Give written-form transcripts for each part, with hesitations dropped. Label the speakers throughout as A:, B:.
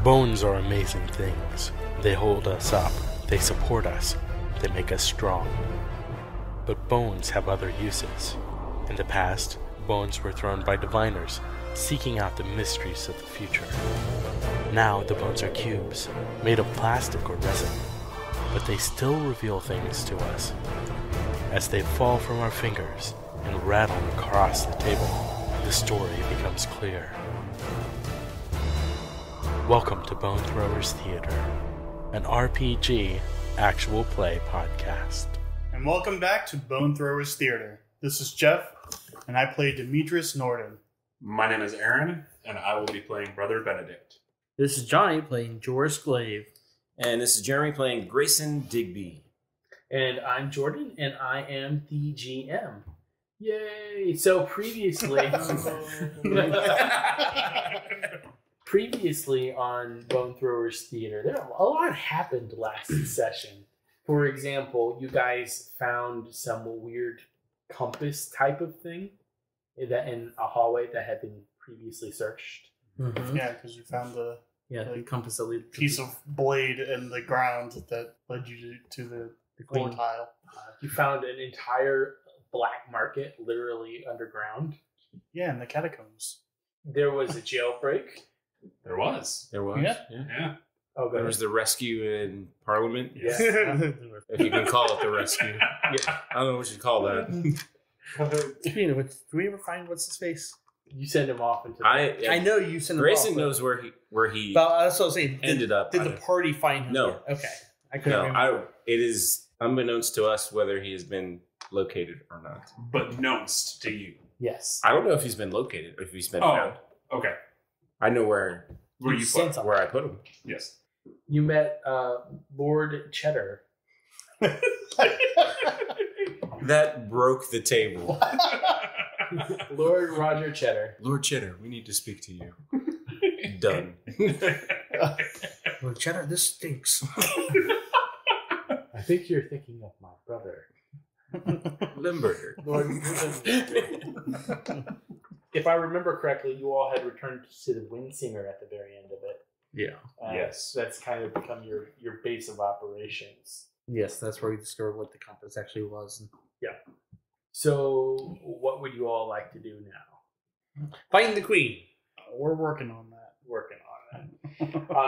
A: Bones are amazing things. They hold us up, they support us, they make us strong. But bones have other uses. In the past, bones were thrown by diviners, seeking out the mysteries of the future. Now the bones are cubes, made of plastic or resin, but they still reveal things to us. As they fall from our fingers and rattle across the table, the story becomes clear. Welcome to Bone Throwers Theater, an RPG actual play podcast.
B: And welcome back to Bone Throwers Theater. This is Jeff, and I play Demetrius Norden.
C: My name is Aaron, and I will be playing Brother Benedict.
D: This is Johnny playing Jorus Glave.
E: And this is Jeremy playing Grayson Digby.
D: And I'm Jordan, and I am the GM. Yay! So previously on Bone Throwers Theater, a lot happened last session. For example, you guys found some weird compass type of thing that in a hallway that had been previously searched.
B: Mm-hmm. Yeah, because you found the
D: compass that lead
B: piece of blade in the ground that led you to the tile.
D: You found an entire black market literally underground.
B: Yeah, in the catacombs.
D: There was a jailbreak.
C: There was.
B: Yeah.
D: Oh,
E: there was the rescue in Parliament.
D: Yeah.
E: If you can call it the rescue. Yeah. I don't know what you'd call that.
D: Speaking of which, do we ever find what's his face? You send him off into.
E: I
D: know you send him
E: Grayson
D: off.
E: knows where he
D: that's what I was saying.
E: ended up.
D: Did the party find him?
E: No.
D: Yet? Okay. I couldn't remember.
E: It is unbeknownst to us whether he has been located or not.
C: But knownst to you.
D: Yes.
E: I don't know if he's been located or if he's been found.
C: Okay.
E: I know where I put him.
C: Yes.
D: You met Lord Cheddar.
E: That broke the table.
D: Lord Roger Cheddar.
E: Lord Cheddar, we need to speak to you. Done.
D: Lord Cheddar, this stinks. I think you're thinking of my brother.
E: Limburger.
D: If I remember correctly, you all had returned to the Windsinger at the very end of it.
E: Yeah.
C: Yes.
D: That's kind of become your base of operations. Yes, that's where we discovered what the compass actually was. Yeah. So, what would you all like to do now? Find the queen.
B: We're working on that.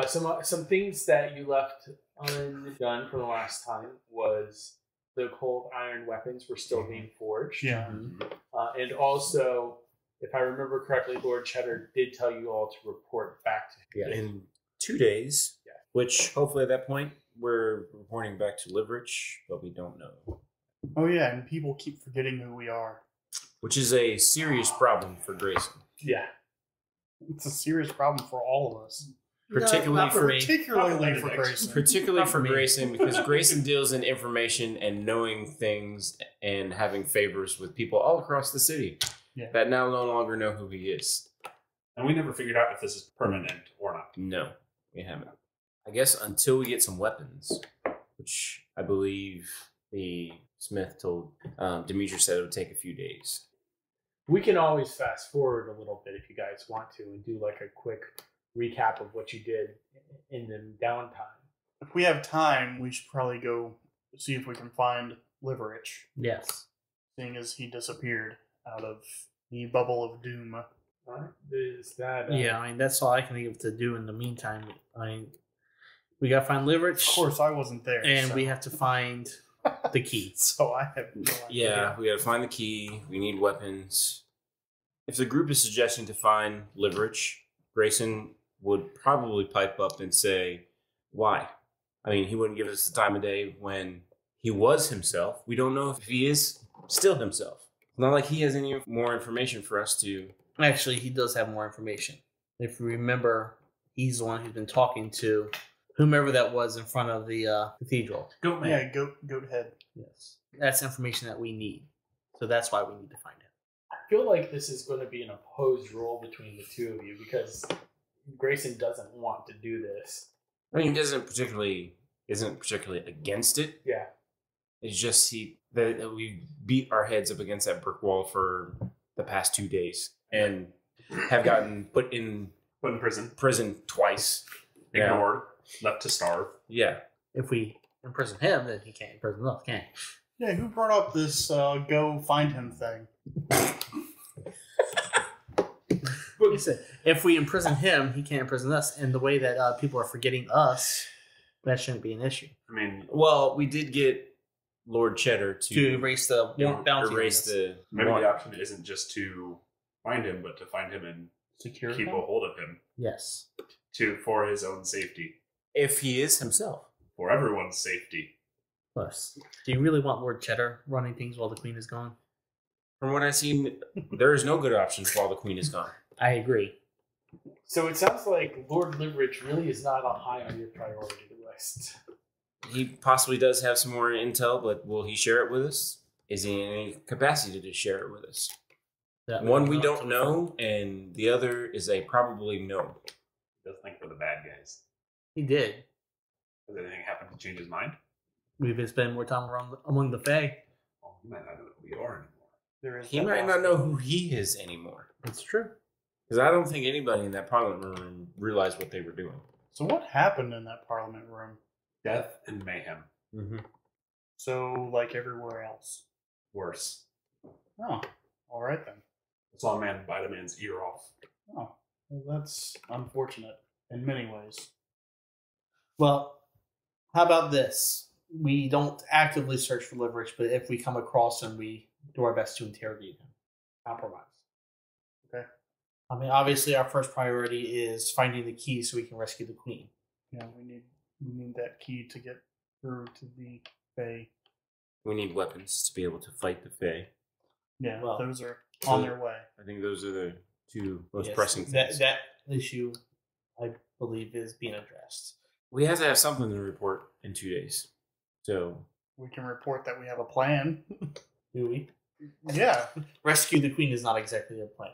D: Some things that you left undone from the last time was the cold iron weapons were still being forged.
B: Yeah.
D: And also, if I remember correctly, Lord Cheddar did tell you all to report back to him.
E: In 2 days, which hopefully at that point we're reporting back to Liverich, but we don't know.
B: Oh yeah, and people keep forgetting who we are.
E: Which is a serious problem for Grayson.
D: Yeah.
B: It's a serious problem for all of us.
E: Particularly for
B: Grayson.
E: Particularly for Grayson, because Grayson deals in information and knowing things and having favors with people all across the city that now no longer know who he is.
C: And we never figured out if this is permanent or not.
E: No, we haven't. I guess until we get some weapons, which I believe the Smith told Demetrius said it would take a few days.
D: We can always fast forward a little bit if you guys want to and do like a quick recap of what you did in the downtime.
B: If we have time, we should probably go see if we can find Liverich.
D: Yes.
B: Seeing as he disappeared out of the bubble of doom.
D: Is that?
F: Yeah, I mean that's all I can think of to do in the meantime. We gotta find Liverich.
B: Of course, I wasn't there,
F: and we have to find the key.
B: So I have no idea.
E: Yeah, we gotta find the key. We need weapons. If the group is suggesting to find Liverich, Grayson would probably pipe up and say, "Why?" I mean, he wouldn't give us the time of day when he was himself. We don't know if he is still himself. It's not like he has any more information for us to.
F: Actually, he does have more information. If you remember, he's the one who's been talking to whomever that was in front of the cathedral.
C: Goat man.
B: Yeah, goat head.
F: Yes. That's information that we need. So that's why we need to find him.
D: I feel like this is going to be an opposed role between the two of you because Grayson doesn't want to do this.
E: I mean, he isn't particularly against it.
D: Yeah.
E: It's just that we beat our heads up against that brick wall for the past 2 days and have gotten put in
C: prison
E: twice.
C: ignored, left to starve.
E: Yeah.
F: If we imprison him, then he can't imprison us, can he?
B: Yeah, who brought up this go find him thing?
F: Listen, if we imprison him, he can't imprison us. And the way that people are forgetting us, that shouldn't be an issue.
C: I mean,
E: Well, we did get Lord Cheddar to
F: Erase the bounty.
E: erase the
C: maybe the option isn't just to find him, but to find him and
B: Secure
C: keep
B: him?
C: a hold of him
F: Yes.
C: for his own safety,
E: if he is himself.
C: for everyone's safety.
F: Plus, do you really want Lord Cheddar running things while the Queen is gone?
E: From what I've seen, there is no good options while the Queen is gone.
F: I agree.
D: So it sounds like Lord Liverich really is not on high on your priority list.
E: He possibly does have some more intel, but will he share it with us? Is he in any capacity to share it with us?
F: That
E: One we don't know, and the other is a probably no.
C: He does think we're the bad guys.
F: He did.
C: Has anything happened to change his mind?
F: We've been spending more time among the Fae.
C: Well, he might not know who we are anymore.
B: There is
E: He
B: that
E: might not know who he is anymore.
F: It's true.
E: Because I don't think anybody in that parliament room realized what they were doing.
B: So what happened in that parliament room?
C: Death and mayhem.
E: Mm-hmm.
B: So, like everywhere else.
C: Worse.
B: Oh, all right then.
C: I saw a man bite a man's ear off.
B: Oh, well, that's unfortunate in many ways.
F: Well, how about this? We don't actively search for Liverich, but if we come across him, we do our best to interrogate him. Compromise.
B: Okay.
F: I mean, obviously, our first priority is finding the key so we can rescue the Queen.
B: Yeah, we need that key to get through to the Fae.
E: We need weapons to be able to fight the Fae.
B: Yeah,
F: Well,
B: those are on their way.
E: I think those are the two most
F: Yes,
E: pressing things.
F: That issue, I believe, is being addressed.
E: We have to have something to report in 2 days. So,
B: We can report that we have a plan.
F: Do we?
B: Yeah.
F: Rescue the Queen is not exactly a plan.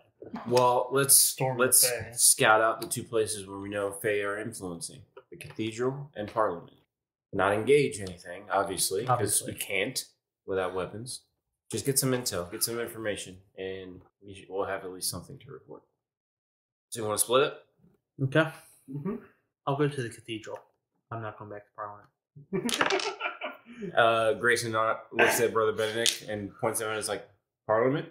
E: well, let's
B: Storm the Fae.
E: scout out the two places where we know Fae are influencing: the Cathedral and Parliament. Not engage anything, obviously, because
F: Obviously.
E: we can't without weapons. Just get some intel, get some information, and we'll have at least something to report. So you want to split it?
F: Okay.
C: Mm-hmm.
F: I'll go to the Cathedral. I'm not going back to Parliament.
E: Grayson looks at Brother Benedict and points at him and is like, Parliament?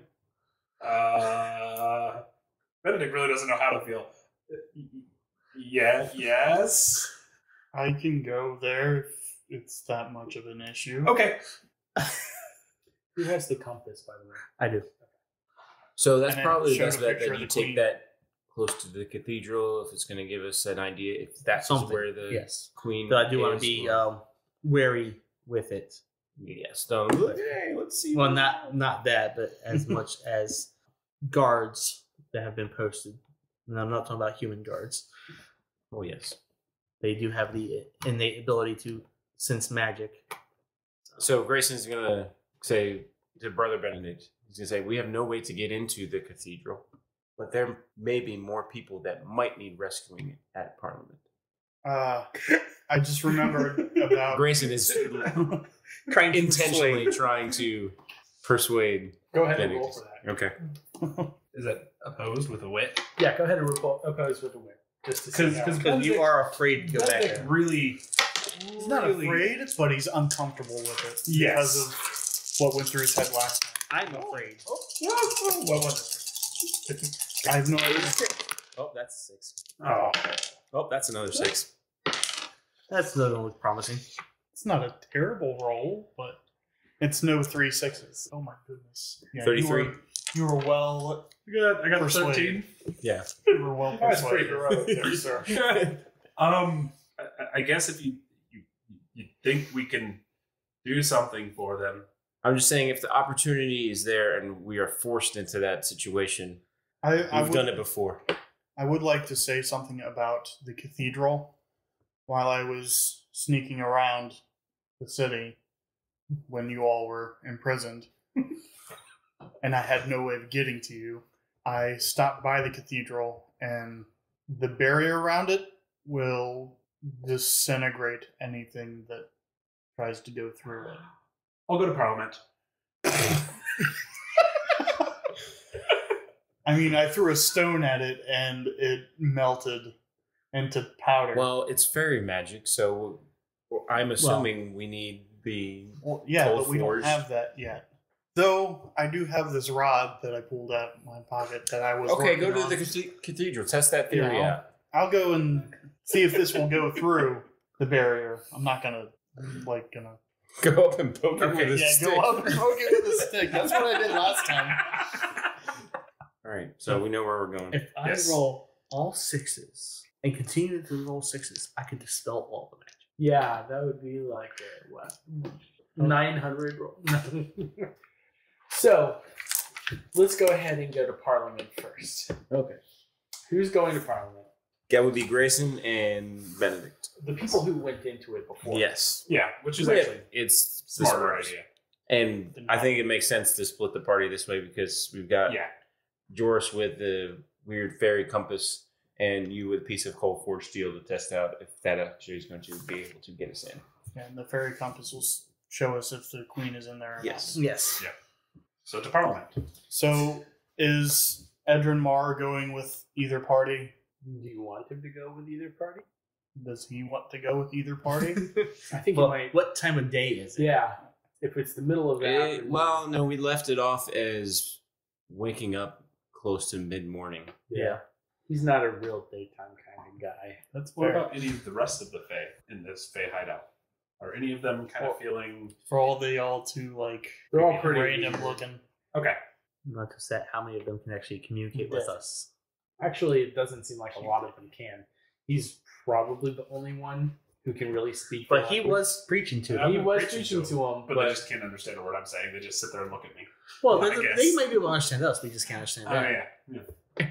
C: Benedict really doesn't know how to feel. Yeah, yes.
B: I can go there if it's that much of an issue.
C: Okay.
D: Who has the compass, by the way?
F: I do.
E: So that's
B: And then
E: probably the
B: show
E: best
B: a
E: bet
B: picture
E: that
B: of
E: you
B: the
E: take
B: queen.
E: that close to the cathedral if it's going to give us an idea if that's
F: Something,
E: where the
F: yes.
E: queen
F: But I do want to
E: is,
F: be
E: or-
F: wary with it.
E: yes. So, hey, let's see.
F: Well, not that, but as much as guards that have been posted. And I'm not talking about human guards.
E: Oh, yes.
F: They do have the innate ability to sense magic.
E: So Grayson's going to say to Brother Benedict, he's going to say, we have no way to get into the cathedral, but there may be more people that might need rescuing at Parliament.
B: I just remembered about.
E: Grayson is intentionally trying to persuade.
D: Go ahead and
E: Benedict.
D: roll for that.
E: Okay.
C: Is that opposed with a wit?
D: Yeah, go ahead and oppose with the whip. Just to see how-
F: Because you are afraid to go back there.
C: Really,
B: He's not afraid, but he's uncomfortable with it
C: Yes.
B: because of what went through his head last time.
F: I'm afraid.
C: what was it?
B: I have no idea.
E: Oh, that's a 6.
C: Oh,
E: Oh, that's another 6.
F: That doesn't look promising.
B: It's not a terrible roll, but it's no 3 6s. Oh my goodness. Yeah,
E: 33.
B: You were well.
C: I got
B: Persuaded.
C: 13.
E: Yeah.
B: You were well
D: That's pretty
B: persuaded.
D: heroic there, sir.
C: I guess if you think we can do something for them,
E: I'm just saying if the opportunity is there and we are forced into that situation,
B: I
E: we've
B: would,
E: done it before.
B: I would like to say something about the cathedral. While I was sneaking around the city when you all were imprisoned, and I had no way of getting to you, I stopped by the cathedral, and the barrier around it will disintegrate anything that tries to go through it.
C: I'll go to Parliament.
B: I mean, I threw a stone at it, and it melted, into powder.
E: Well, it's fairy magic, so I'm assuming we need the
B: Well, yeah,
E: cold
B: but we
E: forge.
B: don't have that yet. Though I do have this rod that I pulled out of my pocket that I was
E: Okay,
B: working
E: go to
B: on.
E: the cathedral. Test that theory
B: Yeah,
E: out.
B: I'll go and see if this will go through the barrier. I'm not gonna
E: Go up and poke it with a stick.
B: go up and poke it with a stick. That's what I did last time.
E: All right, so we know where we're going.
F: If I
C: Yes.
F: roll all 6s and continue to roll 6s, I can dispel all the magic.
D: Yeah, that would be like a, what? 900 roll. So, let's go ahead and go to Parliament first.
F: Okay.
D: Who's going to Parliament?
E: That would be Grayson and Benedict.
D: The people who went into it before.
E: Yes.
C: Yeah, which is actually
E: It's the
C: smarter
E: smartest.
C: idea.
E: And I think it makes sense to split the party this way because we've got
C: Yeah.
E: Jorus with the weird fairy compass and you with a piece of cold forged steel to test out if that actually is going to be able to get us in.
B: And the fairy compass will show us if the queen is in there or
E: Yes.
F: Yes.
C: Yeah. So to Parliament.
B: not. So is Edrin Mar going with either party?
D: Do you want him to go with either party?
B: Does he want to go with either party?
D: I think
F: Well,
D: he might.
F: what time of day is it?
D: Yeah. If it's the middle of the afternoon.
E: Well, no, we left it off as waking up close to mid morning.
D: Yeah. He's not a real daytime kind of guy.
B: That's
C: What
B: fair.
C: about any of the rest of the Fae in this Fae hideout? Are any of them kind of feeling
B: For all they all too like
D: They're all pretty
B: random
D: weird.
B: looking.
C: okay?
F: Not to say how many of them can actually communicate with us.
D: Actually, it doesn't seem like a lot of them can. He's probably the only one who can really speak.
F: But
D: the
F: he
D: language.
F: was preaching to
C: Yeah.
F: them.
D: He was
C: preaching
D: preaching
C: to
D: to him,
C: But
D: but
C: they just can't understand a word I'm saying. They just sit there and look at me.
F: Well,
C: I
F: they
C: guess.
F: might be able to understand us. We just can't understand
C: Oh
F: them.
C: yeah.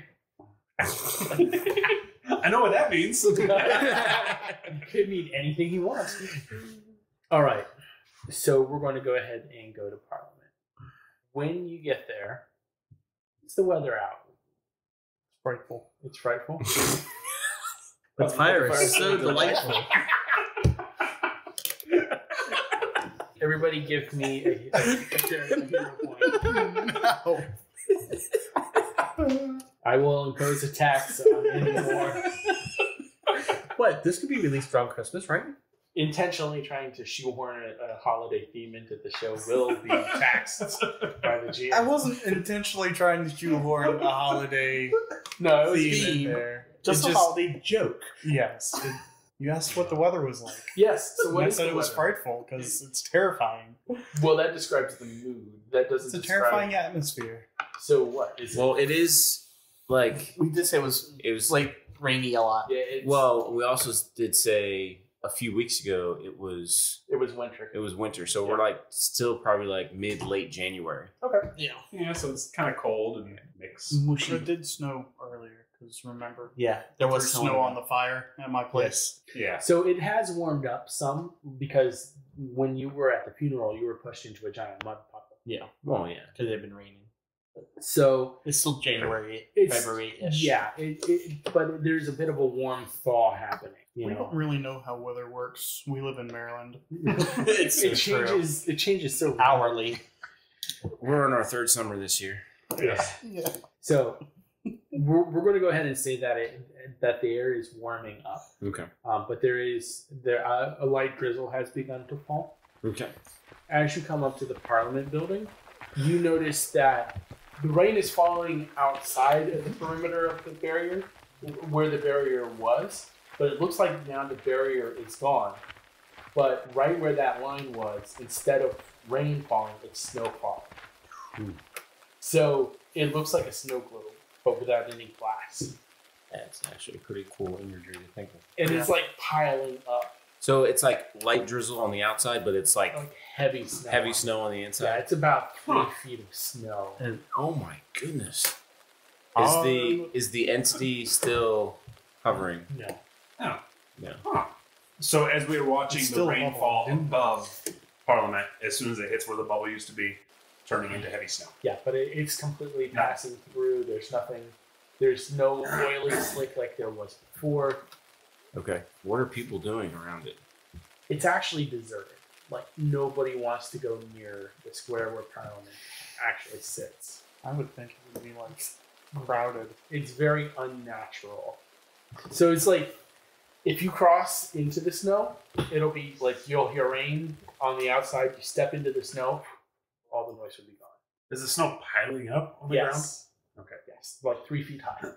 C: I know what that means.
D: it could mean anything he wants. All right. So we're going to go ahead and go to Parliament. When you get there, it's the weather out.
B: Frightful.
D: It's frightful.
F: The fire
D: fire
F: is so
D: is
F: delightful.
D: Everybody give me a hero point.
B: No.
D: I will impose a tax on any more
F: What? This could be released around Christmas, right?
D: intentionally trying to shoehorn a holiday theme into the show will be taxed by the GM.
B: I wasn't intentionally trying to shoehorn a holiday
D: No, it was
B: theme in there.
F: Just
B: It
F: a holiday joke.
B: Yes. You asked what the weather was like.
D: yes. So
B: And
D: what
B: I
D: is
B: said
D: the
B: it was
D: weather?
B: frightful because it's terrifying.
D: Well, that describes the mood. That doesn't.
B: It's a
D: describe-
B: terrifying atmosphere.
D: So what is it?
E: Well, it is like
F: We did say it was like rainy a lot.
D: Yeah, it's,
E: well, we also did say a few weeks ago it was
D: winter.
E: winter, so we're like still probably like mid late January.
D: Okay.
F: Yeah.
C: Yeah, so it's kind of cold and mixed.
F: Mushy.
B: It did snow earlier because remember
F: Yeah, there was
B: there's snow on the fire at my place.
C: Yeah.
D: So it has warmed up some because when you were at the funeral, you were pushed into a giant mud puddle.
F: Yeah,
E: Oh yeah.
F: because they've been raining.
D: So
F: It's still January,
D: It's-
F: February-ish.
D: yeah, but there's a bit of a warm thaw happening. You
B: We
D: know,
B: don't really know how weather works. We live in Maryland.
F: it's
D: it changes. It changes so
F: hourly.
E: We're in our third summer this year.
C: Yeah.
B: Yeah.
D: So we're going to go ahead and say that that the air is warming up,
E: Okay.
D: but there a light drizzle has begun to fall.
E: Okay.
D: As you come up to the Parliament building, you notice that the rain is falling outside of the perimeter of the barrier, where the barrier was, but it looks like now the barrier is gone. But right where that line was, instead of rain falling, it's snow falling. So it looks like a snow globe, but without any glass.
E: That's actually pretty cool imagery to think of.
D: And it's like piling up,
E: So it's like light drizzle on the outside, but it's like
D: like heavy snow.
E: heavy snow on the
D: Yeah,
E: inside.
D: it's about 3 feet of snow.
E: And oh my goodness.
B: Um,
E: Is the entity still hovering?
D: No.
C: Oh.
E: No.
C: Huh. So as we were watching
B: It's
C: the
B: still a
C: rain
B: bubble.
C: fall above Parliament, as soon as it hits where the bubble used to be, turning into heavy snow.
D: Yeah, but it's completely passing through. There's nothing. There's no oily slick like there was before.
E: Okay. What are people doing around it?
D: It's actually deserted. Like nobody wants to go near the square where Parliament actually sits.
B: I would think it would be like crowded.
D: It's very unnatural. So it's like If you cross into the snow, it'll be like you'll hear rain on the outside. You step into the snow, all the noise will be gone.
C: Is the snow piling up on the
D: Yes.
C: ground? Okay.
D: Yes, like 3 feet high.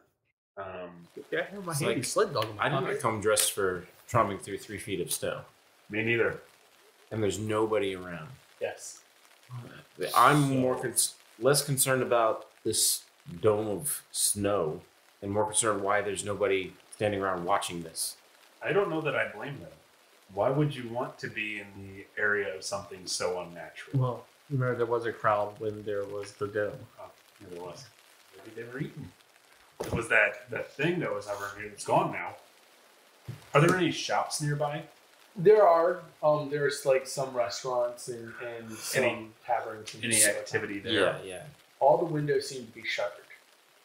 F: Yeah, I have my
E: It's
F: handy
E: like-
F: sled dog in my
E: I did
F: pocket.
E: not come dressed for tromping through 3 feet of snow,
C: Me neither.
E: and there's nobody around.
D: Yes.
E: I'm less concerned about this dome of snow, and more concerned why there's nobody standing around watching this.
C: I don't know that I blame them. Why would you want to be in the area of something so unnatural?
F: Well, remember there was a crowd when there was the dome.
C: Oh, yeah, there was. Maybe they were eating. It was that thing that was over here. It's gone now. Are there any shops nearby?
D: There are there's like some restaurants and some
C: Any-
D: taverns and
C: Any
D: stuff like that.
C: activity there?
E: Yeah.
D: All the windows seem to be shuttered.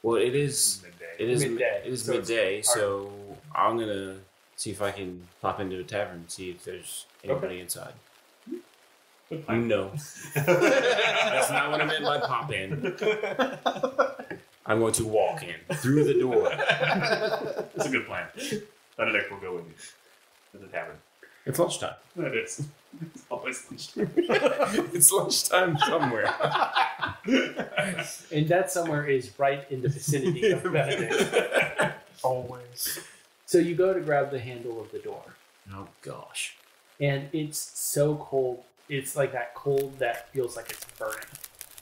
E: Well, it is.
C: Midday.
E: It is
D: Midday.
E: It is
D: So it's
E: midday,
D: hard.
E: so I'm gonna see if I can pop into a tavern and see if there's anybody inside.
C: Good plan.
E: No, that's not what I meant by pop in. I'm going to walk in through the door.
C: That's a good plan. Benedict will go with you to the tavern.
E: It's lunchtime.
C: That is. It's always lunchtime.
E: It's lunchtime somewhere.
D: And that somewhere is right in the vicinity of Benedict.
B: Always.
D: So you go to grab the handle of the door,
E: Oh gosh.
D: and it's so cold. It's like that cold that feels like it's burning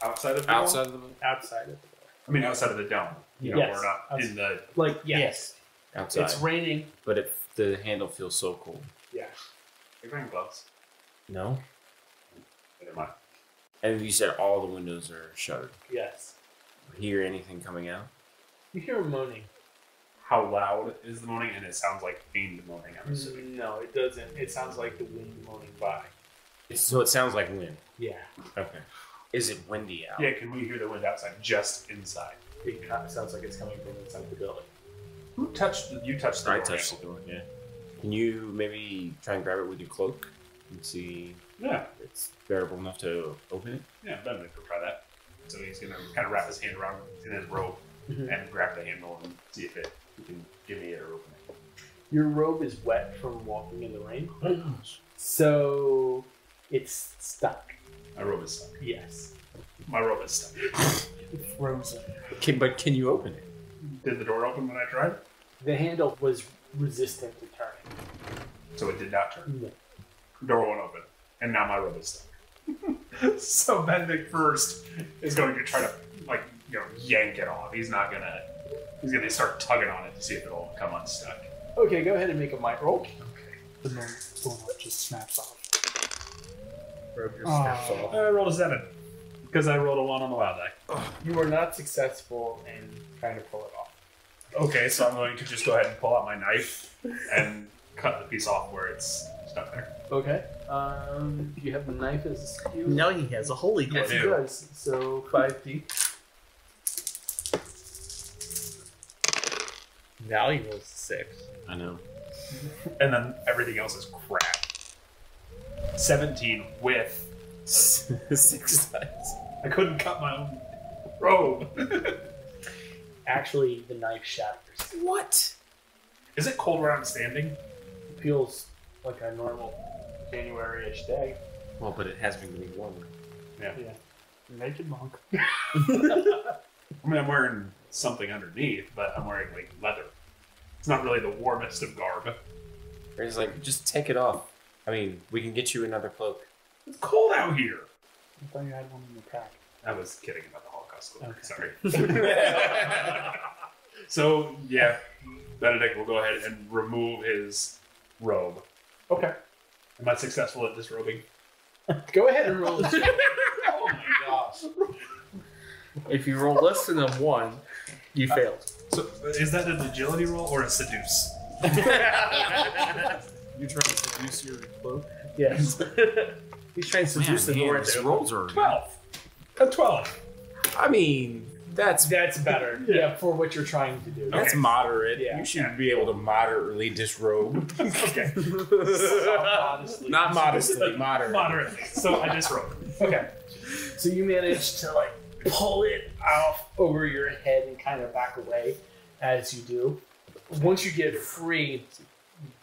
C: Outside of the
E: Outside
C: dome?
E: of the
D: outside of the door.
C: I mean, outside of the dome. You know,
D: Yes.
C: we're not in the.
D: Like, yes,
E: outside,
D: it's raining.
E: but the handle feels so cold.
D: Yeah.
C: You're wearing gloves.
E: No.
C: Never mind.
E: And you said all the windows are shuttered.
D: Yes.
E: Hear anything coming out?
D: You hear moaning.
C: How loud is the moaning? And it sounds like fiend moaning, I'm assuming.
D: No, it doesn't. It sounds like the wind moaning by.
E: So it sounds like wind.
D: Yeah.
E: Okay. Is it windy out?
C: Yeah, can we hear the wind outside? Just inside.
D: It kind of sounds like it's coming from inside the building.
C: Who touched you touched the
E: I
C: door
E: touched
C: handle.
E: the door. Yeah. Can you maybe try and grab it with your cloak and see
C: Yeah,
E: if it's bearable enough to open it?
C: yeah, Benedict will try that. So he's gonna kind of wrap his hand around in his robe
D: Mhm.
C: and grab the handle and see if he can give me it or open it.
D: Your robe is wet from walking in the rain, so it's stuck.
C: My robe is stuck.
D: Yes.
C: My robe is stuck.
B: Frozen.
E: But can you open it?
C: Did the door open when I tried?
D: The handle was resistant to turning.
C: So it did not turn.
D: No.
C: Door won't open. And now my robe is stuck. So Benedict first is going to try to yank it off. He's gonna start tugging on it to see if it'll come unstuck.
D: Okay, go ahead and make a might roll.
B: The doorknob just snaps off.
F: Robe just
B: Aw.
F: snaps off.
C: I rolled a 7. Because I rolled a 1 on the wild die.
D: You were not successful in trying to pull it off.
C: Okay, so I'm going to just go ahead and pull out my knife and cut the piece off where it's stuck there.
D: Okay. Do you have the knife as a skill?
F: Now he has a holy
C: Yes,
F: glove.
C: I
D: It
C: do.
D: does. So 5d.
F: Now he rolls 6.
E: I know.
C: And then everything else is crap. 17 with.
E: 6 times.
C: I couldn't cut my own robe.
D: Actually, the knife shatters.
E: What?
C: Is it cold where I'm standing?
D: It feels like a normal January-ish day.
E: Well, but it has been getting warmer.
C: Yeah.
B: Naked monk.
C: I mean, I'm wearing something underneath, but I'm wearing like leather. It's not really the warmest of garb.
E: It's like, just take it off. I mean, we can get you another cloak.
C: It's cold out here.
B: I thought you had one in the pack.
C: I was kidding about the Holocaust cloak.
B: Okay.
C: Sorry. So, yeah, Benedict will go ahead and remove his robe.
D: Okay.
C: Am I successful at disrobing?
D: Go ahead and roll. Oh my gosh.
F: If you roll less than a 1, you failed.
C: So, is that an agility roll or a seduce?
E: You trying to seduce your cloak?
D: Yes.
F: He's trying to seduce the door.
E: His rolls are...
C: 12. A 12.
E: I mean, that's
D: That's better. Yeah, for what you're trying to do.
E: that's
C: Okay.
E: moderate.
D: Yeah.
E: You should be able to moderately disrobe.
C: Okay.
D: Honestly.
E: Not modestly, moderately.
C: Moderately. So I disrobe. Okay.
D: So you manage to like pull it off over your head and kind of back away as you do. Once you get free,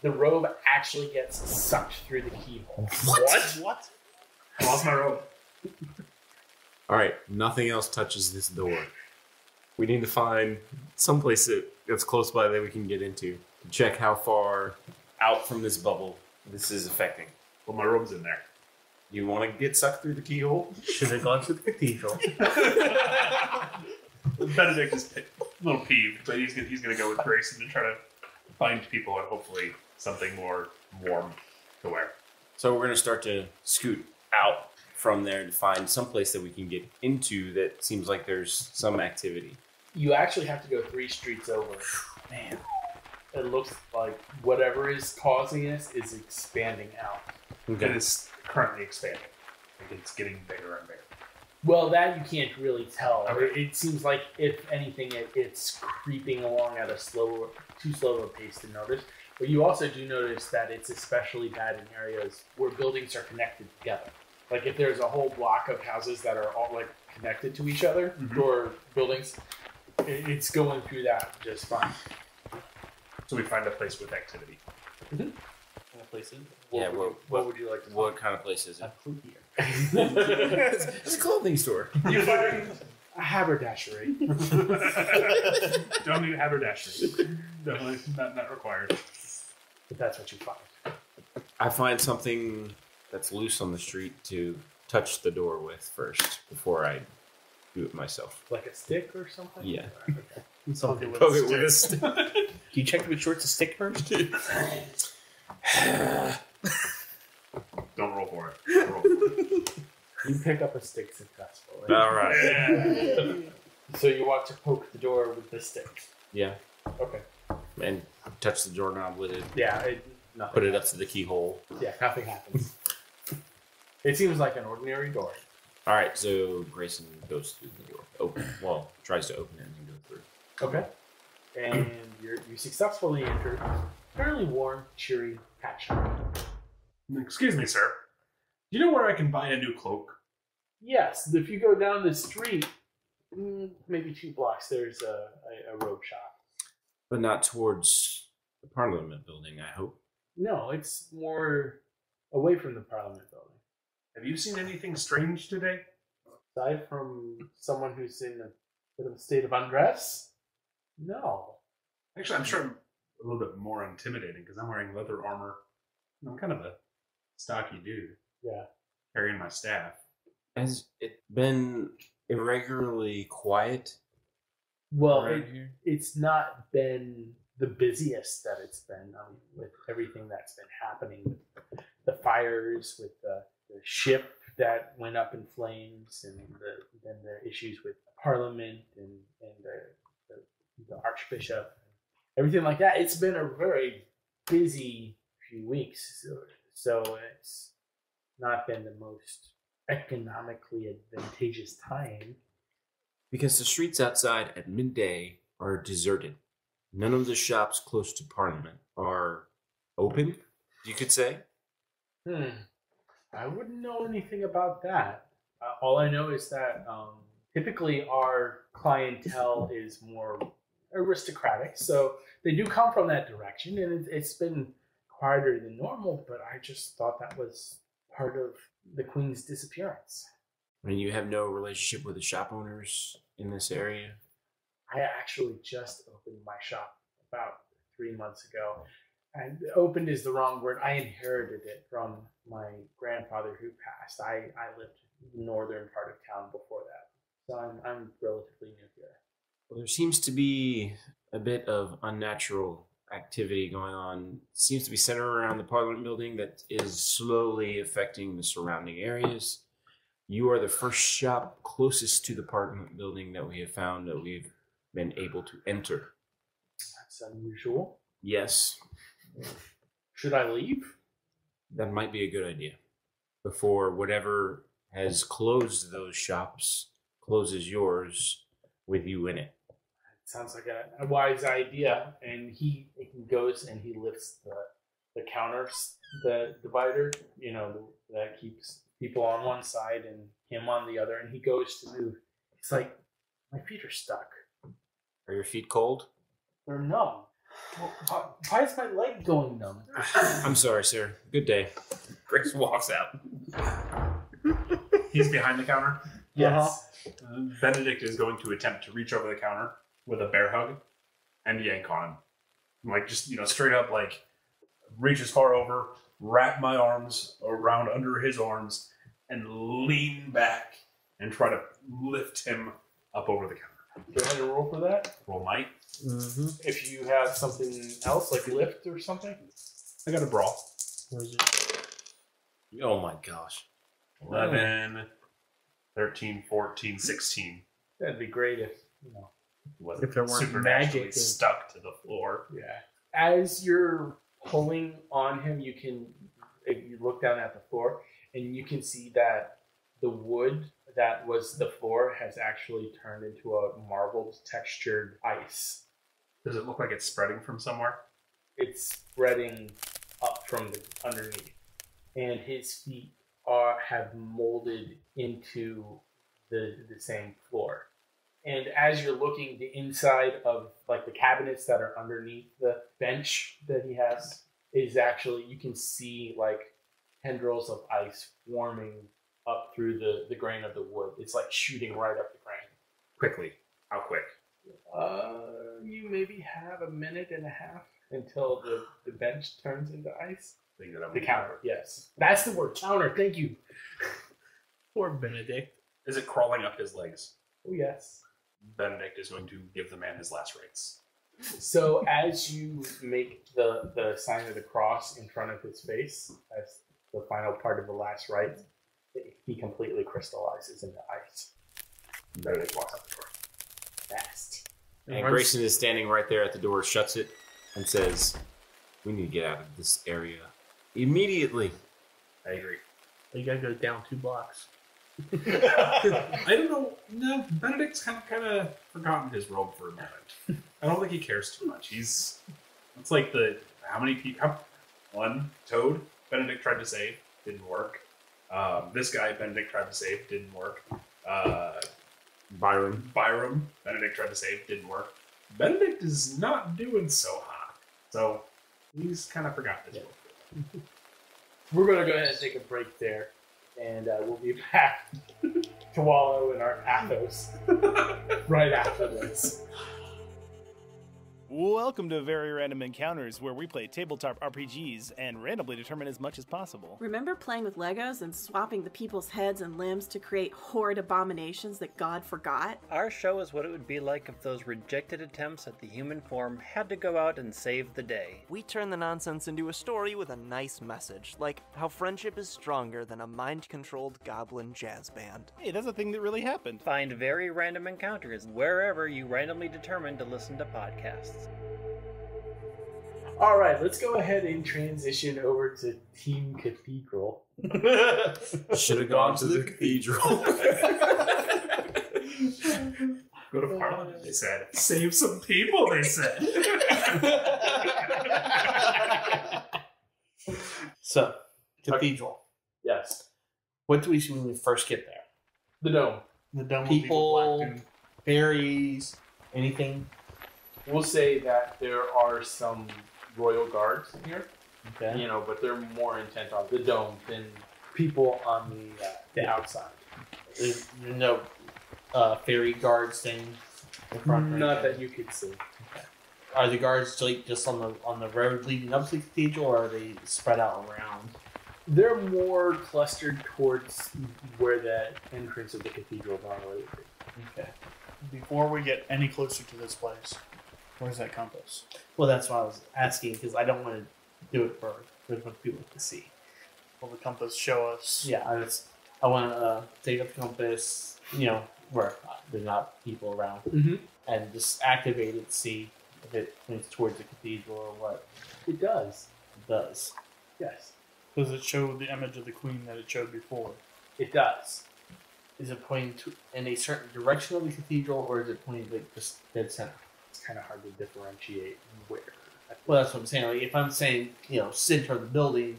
D: the robe actually gets sucked through the keyhole.
F: What?
C: I lost my robe.
E: All right, nothing else touches this door. We need to find someplace that's close by that we can get into to check how far out from this bubble this is affecting.
C: Well, my robe's in there.
E: You want to get sucked through the keyhole?
F: Should have gone to the cathedral.
C: Benedict is a little peeved, but he's gonna go with Grayson to try to find people and hopefully something more warm to wear.
E: So we're going to start to scoot out from there to find someplace that we can get into that seems like there's some activity.
D: You actually have to go 3 streets over.
E: Man.
D: It looks like whatever is causing this is expanding out.
C: It is currently expanding. Like it's getting bigger and bigger.
D: Well, that you can't really tell.
C: Okay.
D: It seems like, if anything, it's creeping along at a too slow of a pace to notice. But you also do notice that it's especially bad in areas where buildings are connected together. Like if there's a whole block of houses that are all like connected to each other, or buildings, it's going through that just fine.
C: So we find a place with activity.
E: Yeah,
D: What would you like to
E: what kind of place is it?
F: Clue here.
E: It's a clothing store.
C: You find
D: A haberdashery.
C: don't need haberdashery. Definitely not required.
D: But that's what you find.
E: I find something that's loose on the street to touch the door with first before I do it myself.
D: Like a stick or something?
E: Yeah.
D: Okay.
F: Something with
E: Poke it with a stick.
F: You check to be sure it's a stick first?
C: Don't roll for it. Don't roll for it.
D: You pick up a stick successfully.
E: All right.
C: Yeah.
D: So you want to poke the door with the stick.
E: Yeah.
D: Okay.
E: And touch the doorknob with it.
D: Yeah, nothing.
E: Put it up to the keyhole.
D: Yeah, nothing happens. It seems like an ordinary door.
E: All right. So Grayson goes through the door. Tries to open it and go through.
D: Okay. And you successfully enter a fairly warm, cheery hat shop.
C: Excuse me, sir. Do you know where I can buy a new cloak?
D: Yes, if you go down the street, maybe 2 blocks, there's a robe shop.
E: But not towards the Parliament building, I hope.
D: No, it's more away from the Parliament building.
C: Have you seen anything strange today?
D: Aside from someone who's in a bit of a state of undress? No.
C: Actually, I'm sure I'm a little bit more intimidating because I'm wearing leather armor. I'm kind of a stocky dude
D: Yeah.
C: carrying my staff.
E: Has it been irregularly quiet
D: Well,
E: around here?
D: it's not been the busiest that it's been with everything that's been happening, with the fires, with the ship that went up in flames, and then the issues with Parliament and the Archbishop, everything like that. It's been a very busy few weeks, so it's not been the most economically advantageous time.
E: Because the streets outside at midday are deserted. None of the shops close to Parliament are open, you could say.
D: I wouldn't know anything about that. All I know is that typically our clientele is more aristocratic, so they do come from that direction, and it's been quieter than normal, but I just thought that was part of the Queen's disappearance.
E: I mean, you have no relationship with the shop owners in this area?
D: I actually just opened my shop about 3 months ago. And opened is the wrong word. I inherited it from my grandfather who passed. I lived in the northern part of town before that. So I'm relatively new here.
E: Well, there seems to be a bit of unnatural activity going on. It seems to be centered around the Parliament building that is slowly affecting the surrounding areas. You are the first shop closest to the Parliament building that we have found that we've been able to enter.
D: That's unusual.
E: Yes,
D: Should I leave?
E: that might be a good idea. Before whatever has closed those shops closes yours with you in it.
D: Sounds like a wise idea. And he goes and he lifts the counters, the divider, that keeps people on one side and him on the other. And he goes to move. It's like, my feet are stuck.
E: Are your feet cold?
D: They're numb. Why is my leg going numb?
E: I'm sorry, sir. Good day. Grayson walks out.
C: He's behind the counter.
D: Yes.
C: Benedict is going to attempt to reach over the counter with a bear hug and yank on him. Like, just, straight up, like, reach as far over, wrap my arms around under his arms, and lean back and try to lift him up over the counter.
D: Do you want to roll for that?
C: Roll might.
F: Mm-hmm.
D: If you have something else, like lift or something?
C: I got a brawl.
F: Where is it?
E: Oh my gosh.
C: 11, 13, 14, 16.
D: That'd be great if,
C: Wasn't
F: If there weren't
C: supernaturally
D: magic and-
C: stuck to the floor.
D: Yeah. As you're pulling on him, you look down at the floor and you can see that the wood that was the floor has actually turned into a marbled textured ice.
C: Does it look like it's spreading from somewhere?
D: It's spreading up from the underneath. And his feet have molded into the same floor. And as you're looking, the inside of like the cabinets that are underneath the bench that he has is actually, you can see like tendrils of ice forming up through the grain of the wood. It's like shooting right up the grain.
C: Quickly. How quick?
D: You maybe have a minute and a half until the bench turns into ice. The counter, yes. That's the word, counter. Thank you.
F: Poor Benedict.
C: Is it crawling up his legs?
D: Oh, yes.
C: Benedict is going to give the man his last rites.
D: So as you make the sign of the cross in front of his face, as the final part of the last rite, he completely crystallizes into ice.
C: Benedict walks out the door.
D: Fast.
E: And Grayson is standing right there at the door, shuts it, and says, "We need to get out of this area immediately."
C: I agree.
F: You gotta go down 2 blocks.
C: I don't know. No, Benedict's kind of forgotten his robe for a moment. I don't think he cares too much. It's like how many people? One Toad. Benedict tried to save, didn't work. This guy Benedict tried to save, didn't work. Byram. Benedict tried to save, didn't work. Benedict is not doing so hot, so he's kind of forgotten his robe.
D: We're going to go ahead and take a break there, and we'll be back to wallow in our pathos right after this.
G: Welcome to Very Random Encounters, where we play tabletop RPGs and randomly determine as much as possible.
H: Remember playing with Legos and swapping the people's heads and limbs to create horrid abominations that God forgot?
I: Our show is what it would be like if those rejected attempts at the human form had to go out and save the day.
J: We turn the nonsense into a story with a nice message, like how friendship is stronger than a mind-controlled goblin jazz band.
G: Hey, that's a thing that really happened.
I: Find Very Random Encounters wherever you randomly determine to listen to podcasts.
D: All right, let's go ahead and transition over to Team Cathedral.
E: Should have gone to the cathedral.
C: Go to Parliament, they said. Save some people, they said.
F: So, Cathedral.
D: Yes.
F: What do we see when we first get there?
D: The dome.
B: The dome
F: People,
B: will be black, dude.
F: berries, anything?
D: We'll say that there are some royal guards here,
F: Okay.
D: but they're more intent on the dome than people on the outside.
F: There's no fairy guards staying in front. or
D: Not
F: anything?
D: that you could see.
F: Are the guards like just on the road leading up to the cathedral, or are they spread out around?
D: They're more clustered towards where the entrance of the cathedral normally would be.
F: Okay.
B: Before we get any closer to this place, where's that compass?
F: Well, that's what I was asking because I don't want to do it for people to see.
B: Will the compass show us?
F: Yeah, I want to take up the compass, where there's not people around, and just activate it, see if it points towards the cathedral or what
D: It does.
F: it does.
D: Yes,
B: Does it show the image of the queen that it showed before?
D: it does.
F: Is it pointing in a certain direction of the cathedral, or is it pointing like just dead center?
D: It's kind of hard to differentiate where.
F: Well, that's what I'm saying. Like, if I'm saying, center of the building,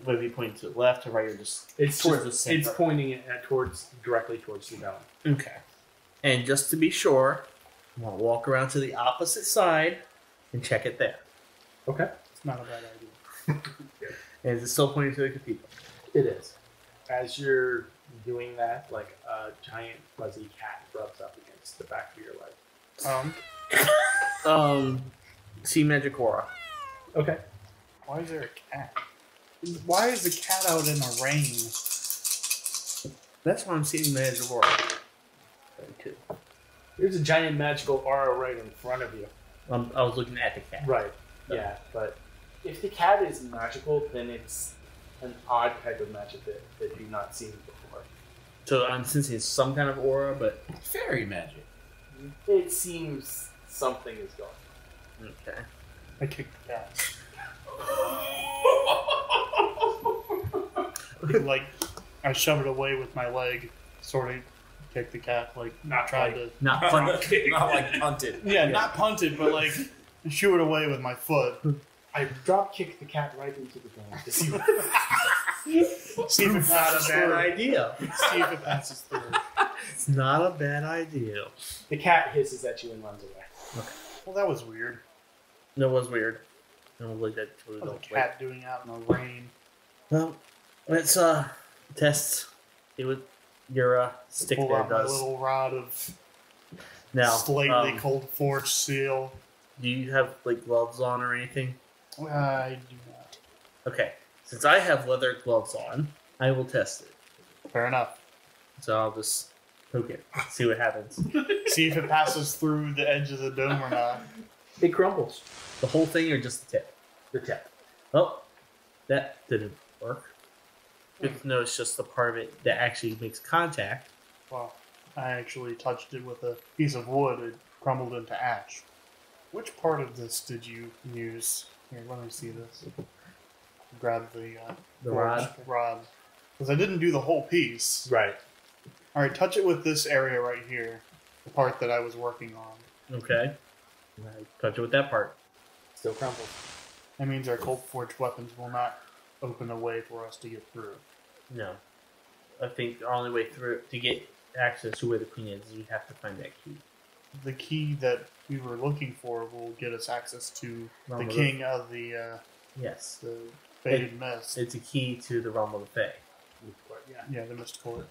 F: would it be pointing to the left or right, or just
D: It's
F: towards
D: just,
F: the center?
D: it's pointing it directly towards the dome.
F: Okay. And just to be sure, I'm going to walk around to the opposite side
D: and check it there. Okay.
B: It's not a bad idea.
D: And is it still pointing to the cathedral? It is. As you're doing that, like a giant fuzzy cat rubs up against the back of your leg. See magic aura. Okay.
B: Why is there a cat? Why is the cat out in the rain?
D: That's why I'm seeing magic aura. Okay. There's a giant magical aura right in front of you. I was looking at the cat. Right. Yeah, but if the cat is magical, then it's an odd type of magic that you've not seen before. So I'm sensing some kind of aura, but
K: fairy magic.
D: It seems something is going on. Okay.
B: I kicked the cat. Like, I shove it away with my leg, sort of kick the cat, like,
D: not
B: punted.
K: Not like punted.
B: Yeah, not punted, but like, shoo it away with my foot.
D: I drop kick the cat right into the ground to see what
B: See if it passes through.
D: idea.
B: See if it passes through.
D: It's not a bad idea. The cat hisses at you and runs away. Okay.
B: Well, that was weird.
D: That was weird. I don't like that.
B: What was a cat doing out in the rain?
D: Well, let's test it with your stick
B: Pull
D: there.
B: out my little rod of
D: Now,
B: slightly cold forged steel.
D: Do you have like gloves on or anything?
B: I do not.
D: Okay. Since I have leather gloves on, I will test it.
B: Fair enough.
D: So I'll just poke it, see what happens.
B: See if it passes through the edge of the dome or not.
D: It crumbles. The whole thing or just the tip? The tip. Well, that didn't work. Good to know it's just the part of it that actually makes contact.
B: Well, I actually touched it with a piece of wood. It crumbled into ash. Which part of this did you use? Here, let me see this. Grab the
D: rod.
B: Because I didn't do the whole piece.
D: Right.
B: Alright, touch it with this area right here. The part that I was working on.
D: Okay. I touch it with that part. Still crumbles.
B: That means our cold forged weapons will not open a way for us to get through.
D: No. I think the only way through to get access to where the queen is we have to find that key.
B: The key that we were looking for will get us access to
D: Realm
B: the
D: of
B: king of the
D: yes,
B: the Faded Mist.
D: It's a key to the realm of the Fae.
B: Yeah, the Mist Court.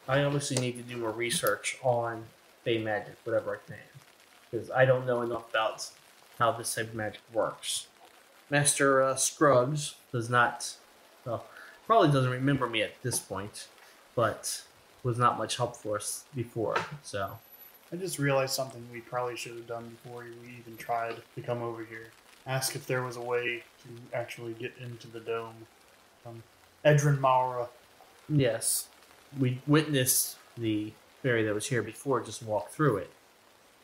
D: I obviously need to do more research on Fae magic, whatever I can, because I don't know enough about how this type of magic works. Master Scruggs does not, well, probably doesn't remember me at this point, but was not much help for us before, so.
B: I just realized something we probably should have done before we even tried to come over here. Ask if there was a way to actually get into the dome from Edrin Mara.
D: Yes. We witnessed the fairy that was here before just walk through it.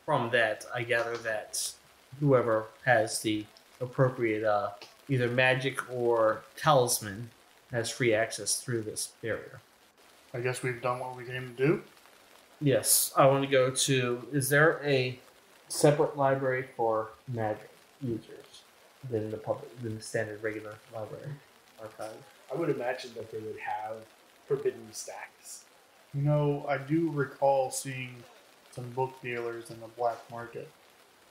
D: From that, I gather that whoever has the appropriate either magic or talisman has free access through this barrier.
B: I guess we've done what we came to do.
D: Yes, I want to go to... Is there a separate library for magic users than the standard regular library archive? I would imagine that they would have forbidden stacks.
B: You know, I do recall seeing some book dealers in the black market.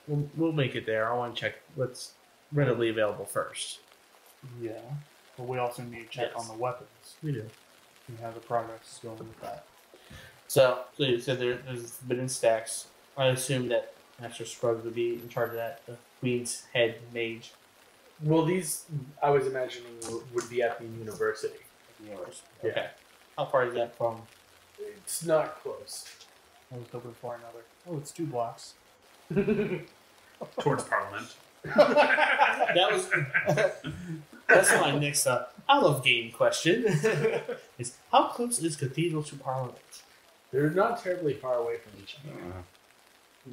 D: We'll make it there. I want to check what's readily available first.
B: Yeah, but we also need to check on the weapons.
D: We do.
B: And how the progress is going with that.
D: So you said there's forbidden stacks. I assume that Master Scruggs would be in charge of that, the Queen's head mage. Well, these, I was imagining, would be at the university.
B: Yeah.
D: Okay. How far is that from? It's not close.
B: I was hoping for another. Oh, it's 2 blocks.
C: Towards Parliament.
D: That's my next out of game question. Is how close is Cathedral to Parliament? They're not terribly far away from each other.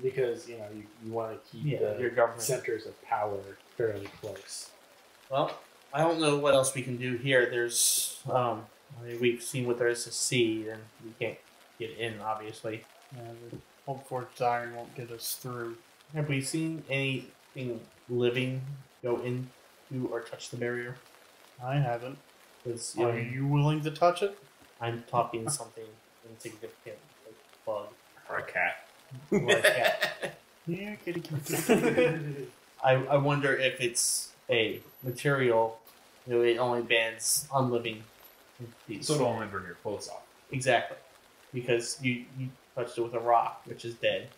D: Because, you want to keep your government centers of power fairly close. Well, I don't know what else we can do here. There's, we've seen what there is to see, and we can't get in, obviously.
B: Yeah, the Old Forged Iron won't get us through.
D: Have we seen anything living go into or touch the barrier?
B: I haven't.
D: Are
B: you willing to touch it?
D: I'm talking something insignificant, like a bug.
C: Or a cat.
D: Or a cat.
B: Yeah, kitty.
F: I wonder if it's a material, it only bans unliving entities.
C: So it'll only burn your clothes off.
F: Exactly. Because you touched it with a rock, which is dead.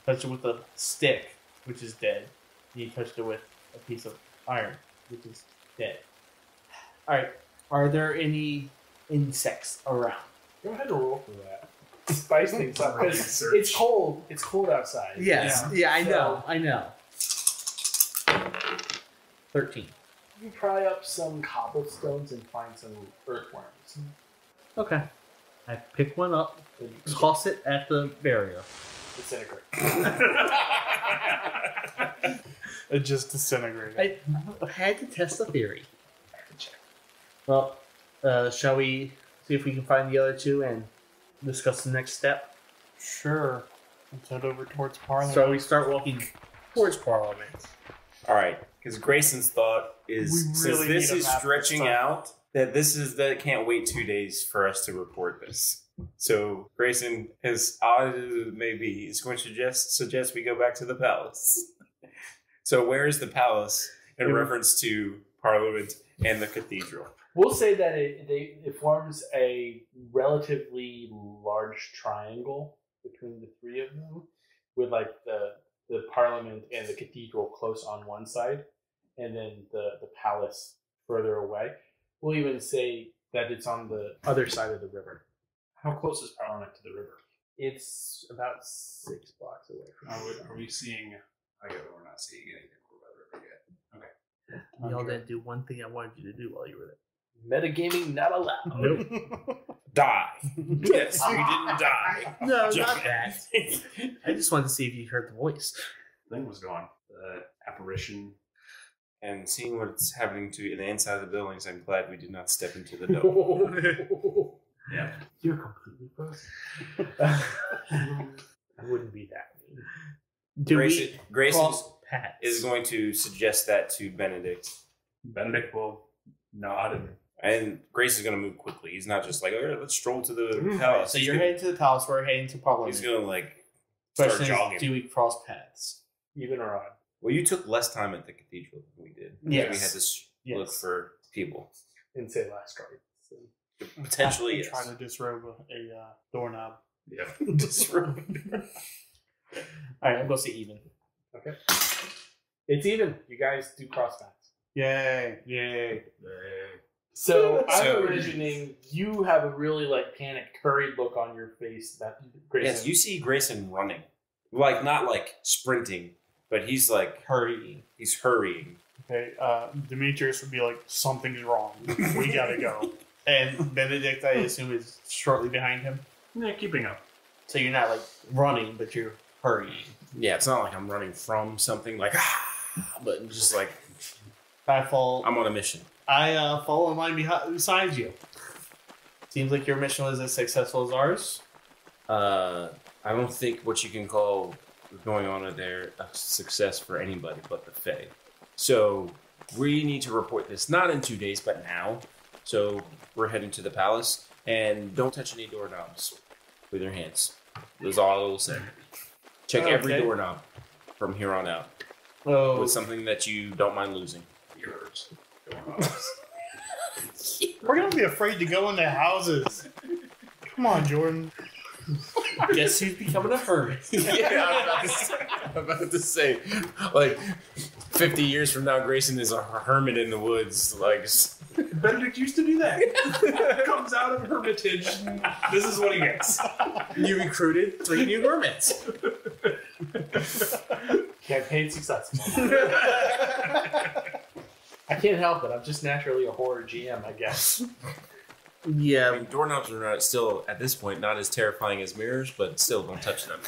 F: Touched it with a stick, which is dead. You touched it with a piece of iron, which is dead. Alright. Are there any insects around?
D: Go ahead and roll for that. Spice things up. Because it's cold. It's cold outside.
F: Yes. Yeah, I know. I know. 13.
D: You pry up some cobblestones and find some earthworms.
F: Okay. I pick one up, toss it at the barrier.
D: Disintegrate.
B: It just disintegrated.
F: I had to test the theory. Well, shall we see if we can find the other two and discuss the next step?
B: Sure. Let's head over towards Parliament.
F: So we start walking towards Parliament.
E: All right, because Grayson's thought is
B: We
E: since
B: really
E: this
B: need a
E: is
B: map
E: stretching
B: this time.
E: out, that it can't wait 2 days for us to report this. So Grayson, as odd as it may be, is going to suggest we go back to the palace. So where is the palace in reference to Parliament and the cathedral?
D: We'll say that it forms a relatively large triangle between the three of them, with like the Parliament and the cathedral close on one side, and then the palace further away. We'll even say that it's on the other side of the river.
C: How close is Parliament to the river?
D: It's about 6 blocks away from
C: Are we seeing... I guess we're not seeing anything over by the river yet. Okay.
F: Y'all didn't do one thing I wanted you to do while you were there.
D: Metagaming not allowed.
F: Nope.
E: Die. Yes, we didn't die.
F: No, not that. I just wanted to see if you heard the voice.
C: Thing was gone. The apparition.
E: And seeing what's happening to the inside of the buildings, I'm glad we did not step into the dome.
C: Yeah.
D: You're completely frozen. I wouldn't be that mean.
F: Do
E: Grayson
F: we cross paths?
E: is going to suggest that to Benedict.
C: Benedict will nod
E: And Grace is going to move quickly. He's not just like, all right, let's stroll to the palace.
F: So you're heading to the palace. We're heading to Parliament.
E: He's going to like start
F: Question is,
E: jogging.
F: do we cross paths?
D: Even or odd.
E: Well, you took less time at the cathedral than we did.
F: Yes.
E: We had to look for people.
D: Didn't say last right. So.
E: Potentially,
B: I'm
E: yes.
B: trying to disrobe a doorknob.
C: Yeah.
E: Disrobe.
F: All right, I'm going to say even.
D: Okay. It's even. You guys do cross paths.
B: Yay.
D: Yay. So I'm
E: So-
D: imagining you have a really like panicked, hurried look on your face that Grayson.
E: Yes, you see Grayson running. Like, not like sprinting, but he's like
F: hurrying.
E: He's hurrying.
B: Okay, Demetrius would be like, something's wrong. We gotta go.
F: And Benedict, I assume, is shortly behind him.
C: Yeah, keeping up.
F: So you're not like running, but you're hurrying.
E: Yeah, it's not like I'm running from something like, but just like
F: I'm
E: on a mission.
F: I follow in line beside you. Seems like your mission was as successful as ours.
E: I don't think what you can call going on there a success for anybody but the Fae. So we need to report this not in 2 days, but now. So we're heading to the palace, and don't touch any doorknobs with your hands. That's all I will say. Check every doorknob from here on out.
F: Oh,
E: With something that you don't mind losing.
C: Yours.
B: We're gonna be afraid to go into houses. Come on, Jordan.
F: guess he's becoming a hermit.
E: Yeah, I'm about to say, like, 50 years from now, Grayson is a hermit in the woods. Like,
C: Benedict used to do that. Comes out of hermitage. And this is what he gets.
F: You recruited 3 new hermits.
D: Campaign successful. I can't help it. I'm just naturally a horror GM, I guess.
F: Yeah.
E: I mean, doorknobs are not still, at this point, not as terrifying as mirrors, but still, don't touch them.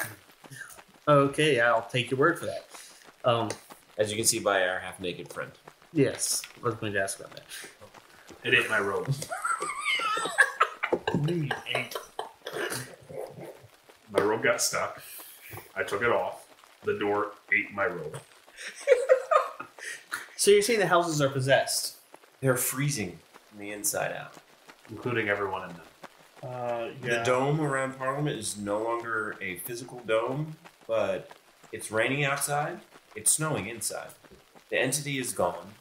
F: Okay, I'll take your word for that.
E: As you can see by our half-naked friend.
F: Yes, I was going to ask about that.
C: It ate my robe.
B: What do you mean, 8?
C: My robe got stuck. I took it off. The door ate my robe.
F: So you're saying the houses are possessed?
E: They're freezing from the inside out.
C: Including everyone in them.
B: Yeah.
E: The dome around Parliament is no longer a physical dome, but it's raining outside. It's snowing inside. The entity is gone.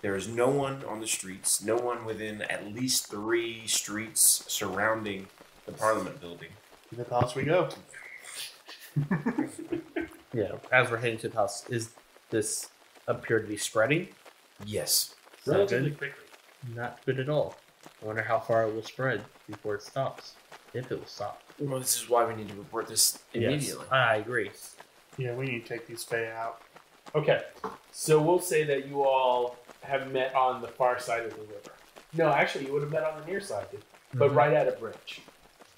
E: There is no one on the streets, no one within at least 3 streets surrounding the Parliament building.
B: To the palace we go.
F: Yeah, as we're heading to the house, is this appear to be spreading?
E: Yes.
F: Relatively quickly. Not good at all. I wonder how far it will spread before it stops. If it will stop.
E: Well, this is why we need to report this immediately.
F: Yes, I agree.
B: Yeah, we need to take these Fae out.
D: Okay, so we'll say that you all have met on the far side of the river. No, actually, you would have met on the near side, but right at a bridge.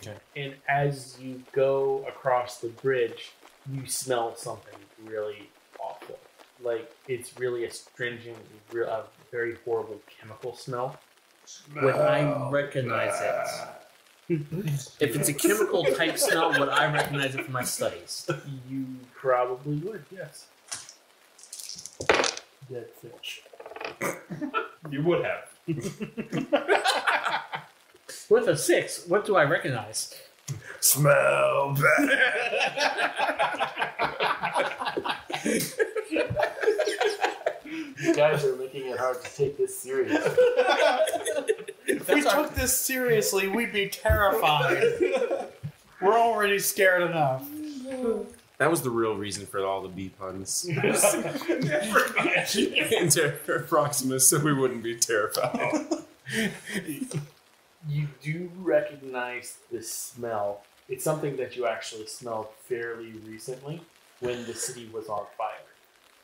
E: Okay.
D: And as you go across the bridge, you smell something really awful. Like, it's really astringent, a very horrible chemical smell.
F: Would I recognize it? If it's a chemical type smell, would I recognize it from my studies?
D: You probably would, yes. Dead fish.
C: You would have.
F: With a 6, what do I recognize?
E: Smell bad.
D: You guys are making it hard to take this serious.
B: If we took this seriously, we'd be terrified. We're already scared enough.
E: That was the real reason for all the bee puns. Into Proximus, so we wouldn't be terrified.
D: You do recognize the smell. It's something that you actually smelled fairly recently when the city was on fire.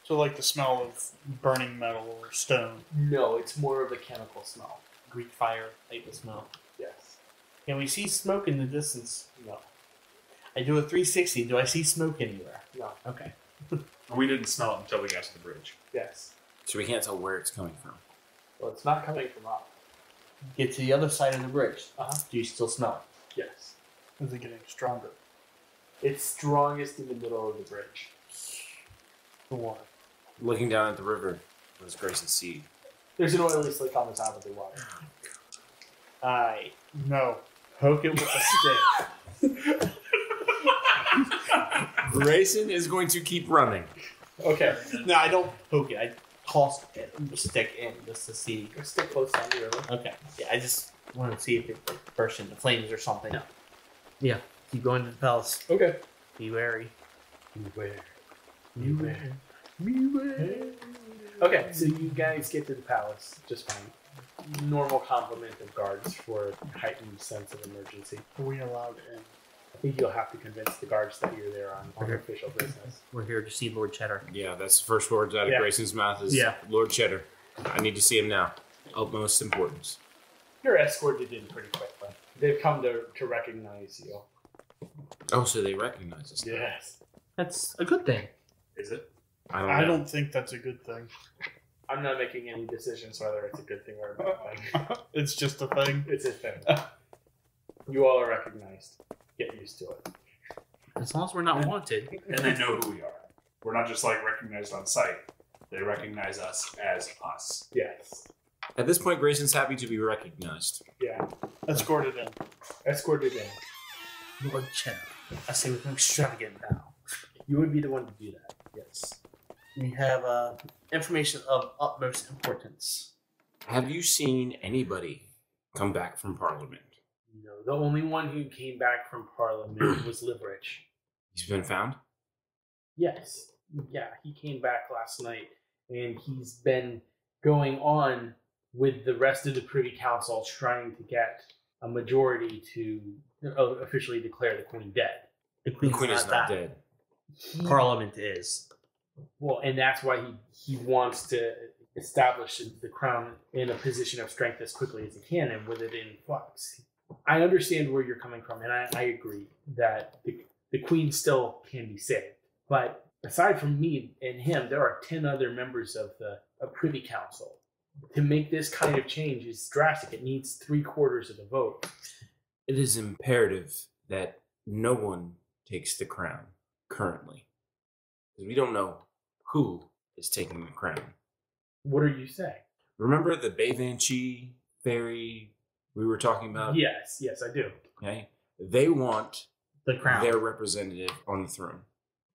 B: So like the smell of burning metal or stone.
D: No, it's more of a chemical smell.
F: Greek fire type of smell.
D: Yes.
F: Can we see smoke in the distance?
D: No.
F: I do a 360. Do I see smoke anywhere?
D: No.
F: Okay.
C: We didn't smell it until we got to the bridge.
D: Yes.
E: So we can't tell where it's coming from.
D: Well, it's not coming from up.
F: Get to the other side of the bridge. Do you still smell it?
D: Yes.
B: Is it getting stronger?
D: It's strongest in the middle of the bridge.
B: The water.
E: Looking down at the river, what does Grayson see?
D: There's an oily slick on the top of the water.
F: I
B: No.
F: poke it with a stick.
E: Grayson is going to keep running.
D: Okay.
F: No, I don't poke it. I toss it, stick in just to see.
D: Stick close down the river.
F: Okay. Yeah, I just want to see if it bursts into flames or something.
D: No.
F: Yeah. Keep going to the palace.
D: Okay.
F: Be wary.
D: Beware.
F: Beware.
D: Okay, so you guys get to the palace just fine. Normal complement of guards for a heightened sense of emergency.
B: Are we allowed in?
D: I think you'll have to convince the guards that you're there on official business.
F: We're here to see Lord Cheddar.
E: Yeah, that's the first words out of
D: Yeah.
E: Grayson's mouth is
F: Yeah.
E: Lord Cheddar. I need to see him now. Utmost importance.
D: You're escorted in pretty quickly. They've come to recognize you.
E: Oh, so they recognize us now.
D: Yes.
F: That's a good thing.
C: Is it?
E: I don't
B: I
E: know.
B: don't think that's a good thing.
D: I'm not making any decisions whether it's a good thing or a bad thing.
B: It's just a thing.
D: It's a thing. You all are recognized. Get used to it.
F: As long as we're not wanted.
C: And they know who we are. We're not just like recognized on sight. They recognize us as us.
D: Yes.
E: At this point, Grayson's happy to be recognized.
D: Yeah.
B: Escorted in.
D: Escorted in.
F: Lord Cheddar. I say with an extravagant bow.
D: You would be the one to do that.
F: Yes. We have information of utmost importance.
E: Have you seen anybody come back from Parliament?
D: No, the only one who came back from Parliament was Liverich.
E: He's been found?
D: Yes. Yeah, he came back last night, and he's been going on with the rest of the Privy Council trying to get a majority to officially declare the Queen dead.
F: The
E: The
F: Queen's
E: Queen is not
F: dead.
E: dead.
F: Parliament is.
D: Well, and that's why he wants to establish the crown in a position of strength as quickly as he can and with it in flux. I understand where you're coming from, and I agree that the Queen still can be saved. But aside from me and him, there are 10 other members of the Privy Council. To make this kind of change is drastic. It needs 3/4 of the vote.
E: It is imperative that no one takes the crown currently. Because we don't know who is taking the crown.
D: What are you saying?
E: Remember the Banshee fairy we were talking about?
D: Yes, I do.
E: Okay. They want
F: The crown.
E: their representative on the throne.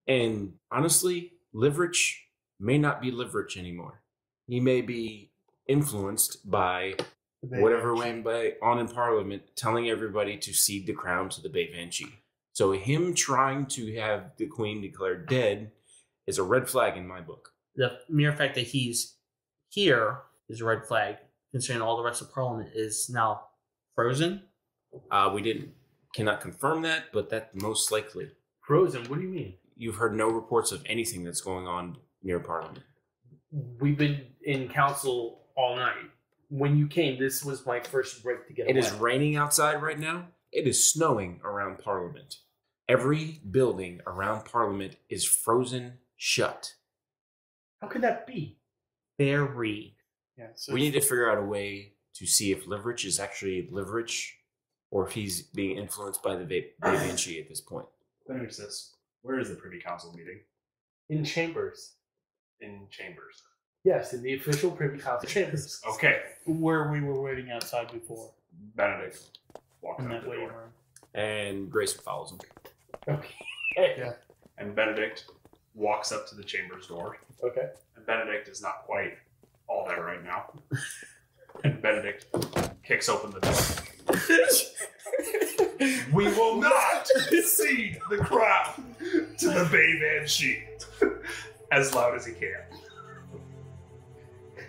E: And honestly, Liverich may not be Liverich anymore. He may be influenced by whatever went on in Parliament telling everybody to cede the crown to the Bay Banshee. So him trying to have the Queen declared dead is a red flag in my book.
F: The mere fact that he's here is a red flag, considering all the rest of Parliament is now frozen.
E: We cannot confirm that, but that's most likely.
D: Frozen? What do you mean?
E: You've heard no reports of anything that's going on near Parliament.
D: We've been in council all night. When you came, this was my first break to get away.
E: It is raining outside right now. It is snowing around Parliament. Every building around Parliament is frozen shut.
D: How could that be?
F: Very.
B: Yeah, so
E: We need to figure out a way to see if Liverich is actually Liverich or if he's being influenced by the Bay Banshee at this point.
C: Benedict says, where is the Privy Council meeting?
D: In chambers.
C: In chambers.
D: Yes, in the official Privy Council chambers.
C: Okay.
B: where we were waiting outside before,
C: Benedict walks
B: in
C: out
B: that
C: the
B: waiting
C: door.
B: room.
E: And Grayson follows him.
D: Okay.
C: And Benedict walks up to the chamber's door.
D: Okay.
C: And Benedict is not quite all there right now. And Benedict kicks open the door. We will not cede the crown to the Bay Banshee. As loud as he can.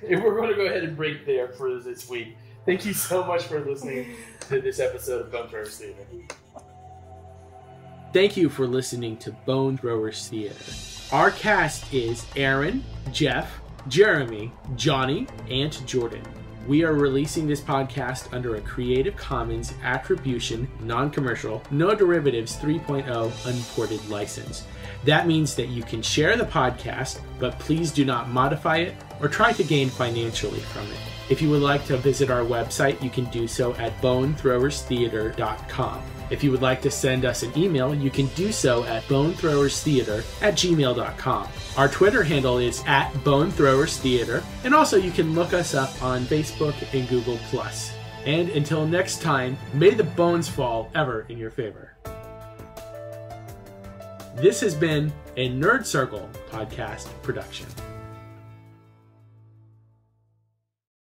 D: And we're going to go ahead and break there for this week. Thank you so much for listening to this episode of Bone Throwers Theater. Thank you for listening to Bone Throwers Theater. Our cast is Aaron, Jeff, Jeremy, Johnny, and Jordan. We are releasing this podcast under a Creative Commons Attribution, Non-Commercial, No Derivatives 3.0 Unported license. That means that you can share the podcast, but please do not modify it or try to gain financially from it. If you would like to visit our website, you can do so at bonethrowerstheater.com. If you would like to send us an email, you can do so at bonethrowerstheater@gmail.com. Our Twitter handle is @bonethrowerstheater, and also you can look us up on Facebook and Google+. And until next time, may the bones fall ever in your favor. This has been a Nerd Circle podcast production.